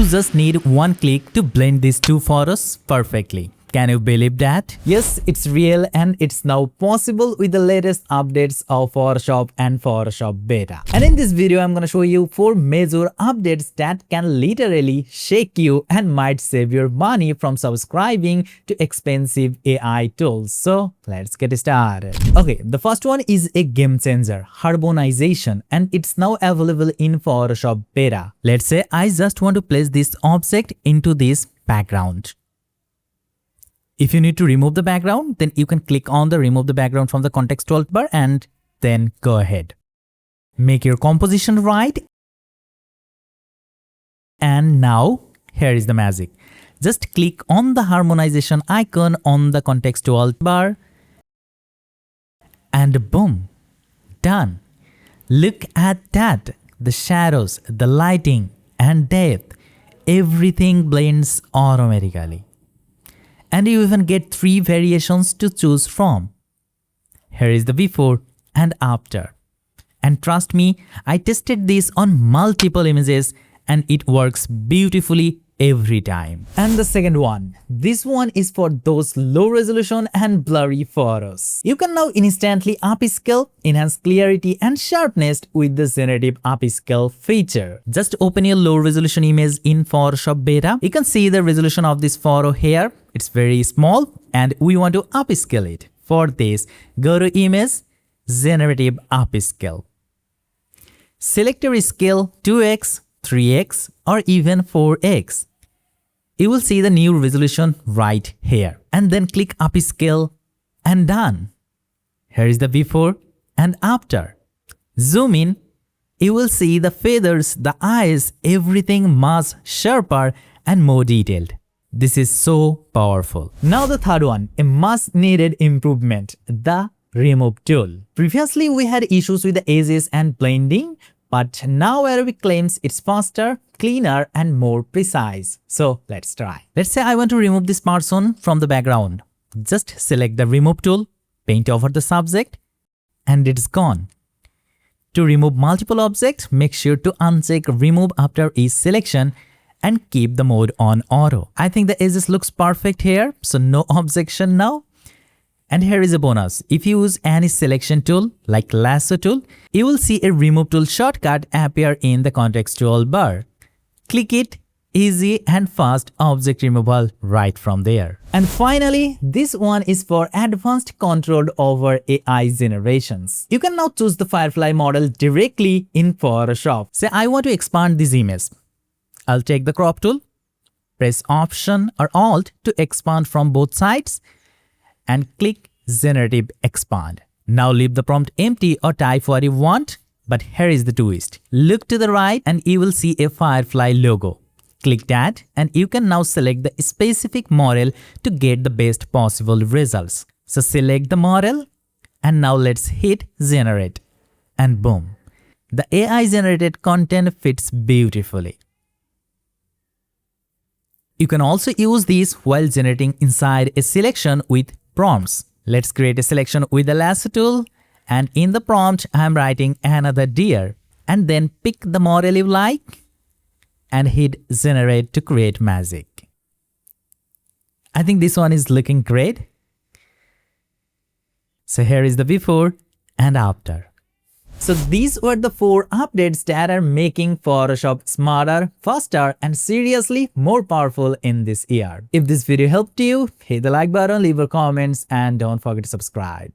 just need one click to blend these two photos perfectly. Can you believe that? Yes, it's real and it's now possible with the latest updates of Photoshop and Photoshop Beta. And in this video, I'm gonna show you 4 major updates that can literally shake you and might save your money from subscribing to expensive AI tools. So let's get started. Okay, the first one is a game changer, Harmonization, and it's now available in Photoshop Beta. Let's say I just want to place this object into this background. If you need to remove the background, then you can click on the remove the background from the context toolbar and then go ahead. Make your composition right. And now here is the magic. Just click on the harmonization icon on the context toolbar and boom, done. Look at that. The shadows, the lighting and depth, everything blends automatically. And you even get 3 variations to choose from. Here is the before and after. And trust me, I tested this on multiple images and it works beautifully every time. And the second one, this one is for those low resolution and blurry photos. You can now instantly upscale, enhance clarity and sharpness with the Generative Upscale feature. Just open your low resolution image in Photoshop Beta. You can see the resolution of this photo here. It's very small and we want to upscale it. For this, go to Image, Generative Upscale. Select your scale 2x, 3x or even 4x. You will see the new resolution right here and then click Upscale and done. Here is the before and after. Zoom in, you will see the feathers, the eyes, everything much sharper and more detailed. This is so powerful. Now the third one, a much needed improvement, the remove tool. Previously we had issues with the edges and blending, but now Adobe claims it's faster, cleaner and more precise. So let's try. Let's say I want to remove this person from the background. Just select the remove tool, paint over the subject and it's gone. To remove multiple objects, make sure to uncheck remove after each selection and keep the mode on auto. I think the edges looks perfect here, so no objection now. And here is a bonus. If you use any selection tool like lasso tool, you will see a remove tool shortcut appear in the context toolbar. Click it, easy and fast object removal right from there. And finally, this one is for advanced control over AI generations. You can now choose the Firefly model directly in Photoshop. Say I want to expand this image. I'll take the crop tool, press Option or Alt to expand from both sides and click Generative Expand. Now leave the prompt empty or type what you want, but here is the twist. Look to the right and you will see a Firefly logo. Click that and you can now select the specific model to get the best possible results. So select the model and now let's hit Generate and boom. The AI generated content fits beautifully. You can also use this while generating inside a selection with prompts. Let's create a selection with the lasso tool and in the prompt I'm writing another deer and then pick the model you like and hit generate to create magic. I think this one is looking great. So here is the before and after. So these were the 4 updates that are making Photoshop smarter, faster and seriously more powerful in this year. If this video helped you, hit the like button, leave your comments and don't forget to subscribe.